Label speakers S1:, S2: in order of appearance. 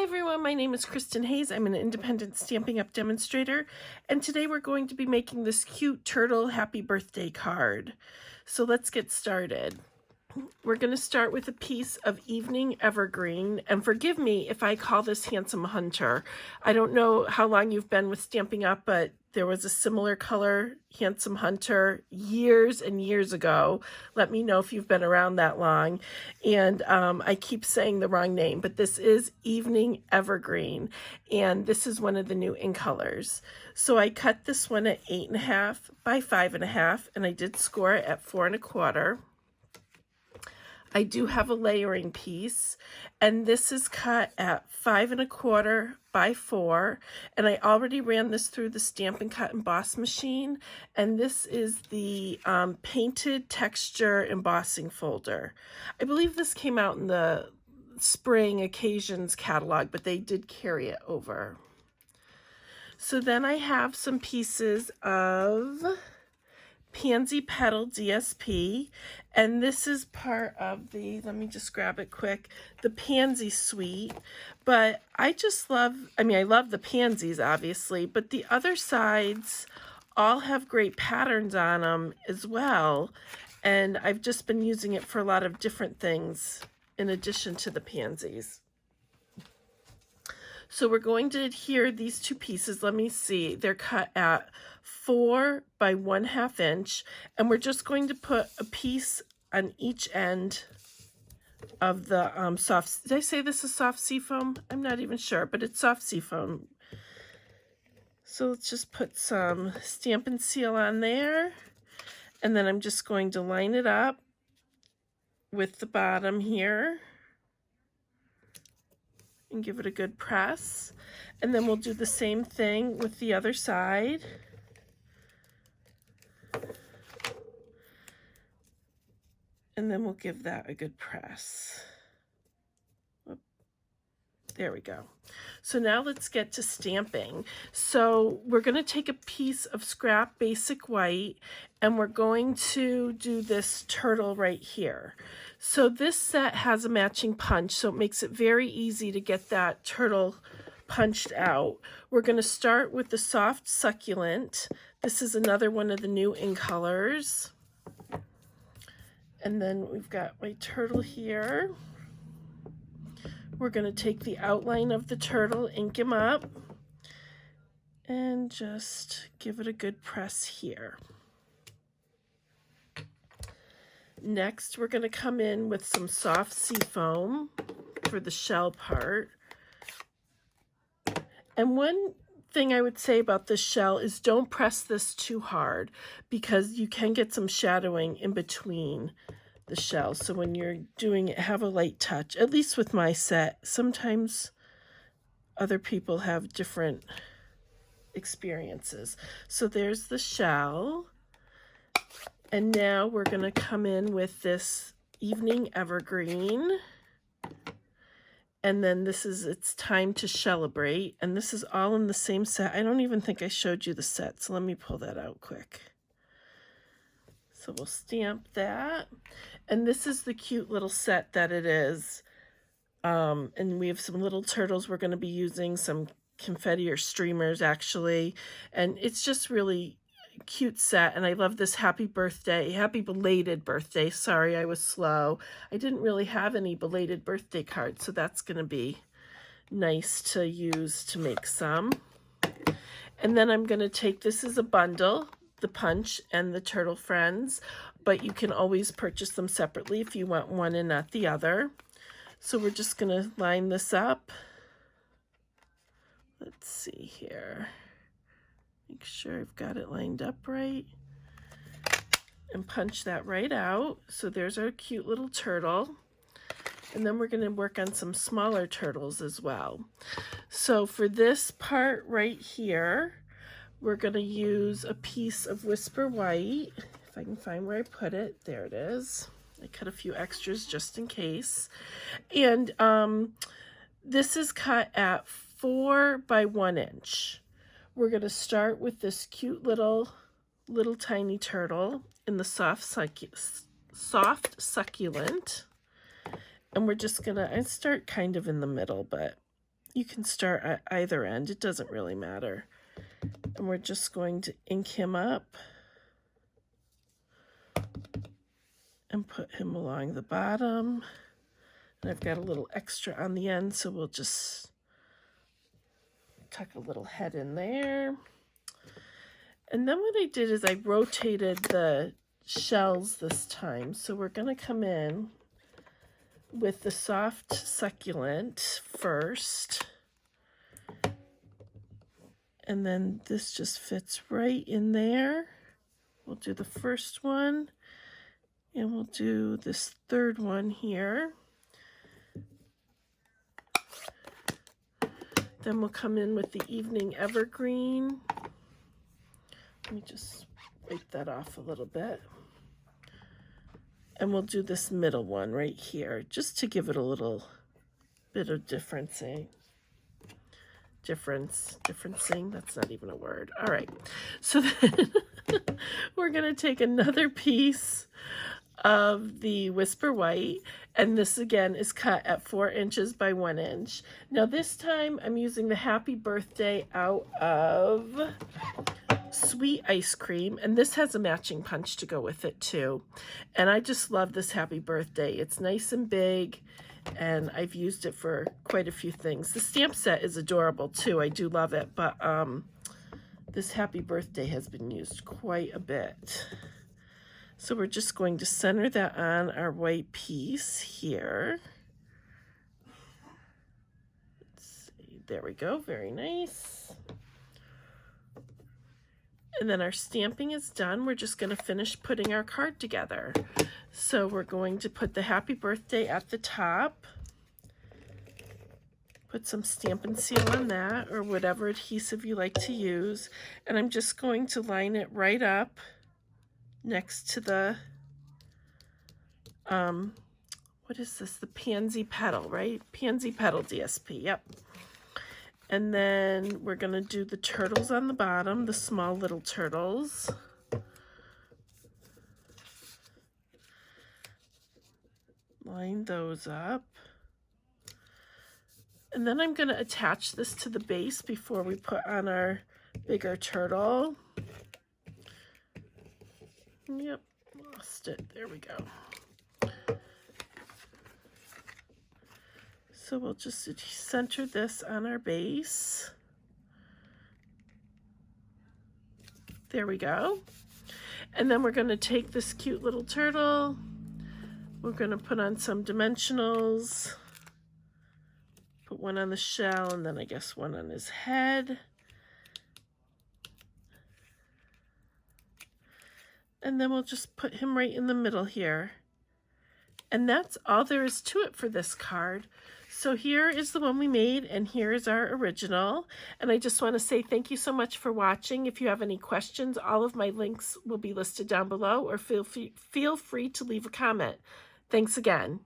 S1: everyone, my name is Kristin Hayes. I'm an independent Stampin' Up! Demonstrator, and today we're going to be making this cute turtle happy birthday card. So let's get started. We're going to start with a piece of evening evergreen, and forgive me if I call this Handsome Hunter. I don't know how long you've been with Stampin' Up!, but there was a similar color Handsome Hunter years and years ago. Let me know if you've been around that long. And I keep saying the wrong name, but this is Evening Evergreen, and this is one of the new in colors. So I cut this one at 8.5 by 5.5, and I did score it at 4 1/4. I do have a layering piece, and this is cut at 5 1/4 by 4, and I already ran this through the Stampin' Cut Emboss machine, and this is the painted texture embossing folder. I believe this came out in the spring occasions catalog, but they did carry it over. So then I have some pieces of Pansy Petal DSP, and this is part of the, let me just grab it quick, the Pansy suite. But I just love, I love the pansies obviously, but the other sides all have great patterns on them as well, and I've just been using it for a lot of different things in addition to the pansies. So we're going to adhere these two pieces. Let me see, they're cut at 4 by 1/2 inch, and we're just going to put a piece on each end of the soft, did I say this is soft seafoam? I'm not even sure, but it's soft seafoam. So let's just put some Stampin' Seal on there, and then I'm just going to line it up with the bottom here and give it a good press, and then we'll do the same thing with the other side. And then we'll give that a good press. There we go. So now let's get to stamping. So we're going to take a piece of scrap basic white, and we're going to do this turtle right here. So this set has a matching punch, so it makes it very easy to get that turtle punched out. We're going to start with the soft succulent. This is another one of the new in colors. And then we've got my turtle here. We're going to take the outline of the turtle, ink him up, and just give it a good press here. Next, we're going to come in with some soft seafoam for the shell part. And one thing I would say about this shell is don't press this too hard, because you can get some shadowing in between the shell. So when you're doing it, have a light touch, at least with my set. Sometimes other people have different experiences. So there's the shell. And now we're going to come in with this Evening Evergreen. And then this is It's Time to Celebrate. And this is all in the same set. I don't even think I showed you the set, so let me pull that out quick. So we'll stamp that. And this is the cute little set that it is. And we have some little turtles we're going to be using, some confetti or streamers actually. And it's just really cute set, and I love this happy belated birthday. Sorry, I was slow. I didn't really have any belated birthday cards, so that's going to be nice to use to make some. And then I'm going to take, this is a bundle, the punch and the turtle friends, but you can always purchase them separately if you want one and not the other. So we're just going to line this up. Let's see here. Make sure I've got it lined up right, and punch that right out. So there's our cute little turtle. And then we're going to work on some smaller turtles as well. So for this part right here, we're going to use a piece of Whisper White. If I can find where I put it, there it is. I cut a few extras just in case. And this is cut at 4 by 1 inch. We're going to start with this cute little tiny turtle in the soft succulent. And we're just going to, I start kind of in the middle, but You can start at either end. It doesn't really matter. And we're just going to ink him up and put him along the bottom. And I've got a little extra on the end, so we'll just tuck a little head in there. And then what I did is I rotated the shells this time. So we're going to come in with the soft succulent first. And then this just fits right in there. We'll do the first one, and we'll do this third one here. Then we'll come in with the evening evergreen. Let me just wipe that off a little bit. And we'll do this middle one right here, just to give it a little bit of differencing, that's not even a word. All right, so then we're gonna take another piece of the Whisper White, and this again is cut at 4 inches by 1 inch. Now this time I'm using the Happy Birthday out of Sweet Ice Cream, and this has a matching punch to go with it too. And I just love this Happy Birthday. It's nice and big, and I've used it for quite a few things. The stamp set is adorable too. I do love it, but this Happy Birthday has been used quite a bit. So we're just going to center that on our white piece here. Let's see. There we go. Very nice. And then our stamping is done. We're just going to finish putting our card together. So we're going to put the Happy Birthday at the top. Put some Stampin' Seal on that, or whatever adhesive you like to use. And I'm just going to line it right up next to the, what is this? The Pansy Petal, right? Pansy Petal DSP, yep. And then we're going to do the turtles on the bottom, the small little turtles. Line those up. And then I'm going to attach this to the base before we put on our bigger turtle. Yep, lost it. There we go. So we'll just center this on our base. There we go. And then we're going to take this cute little turtle. We're going to put on some dimensionals. Put one on the shell, and then I guess one on his head. And then we'll just put him right in the middle here. And that's all there is to it for this card. So here is the one we made, and here is our original. And I just want to say thank you so much for watching. If you have any questions, all of my links will be listed down below, or feel free to leave a comment. Thanks again.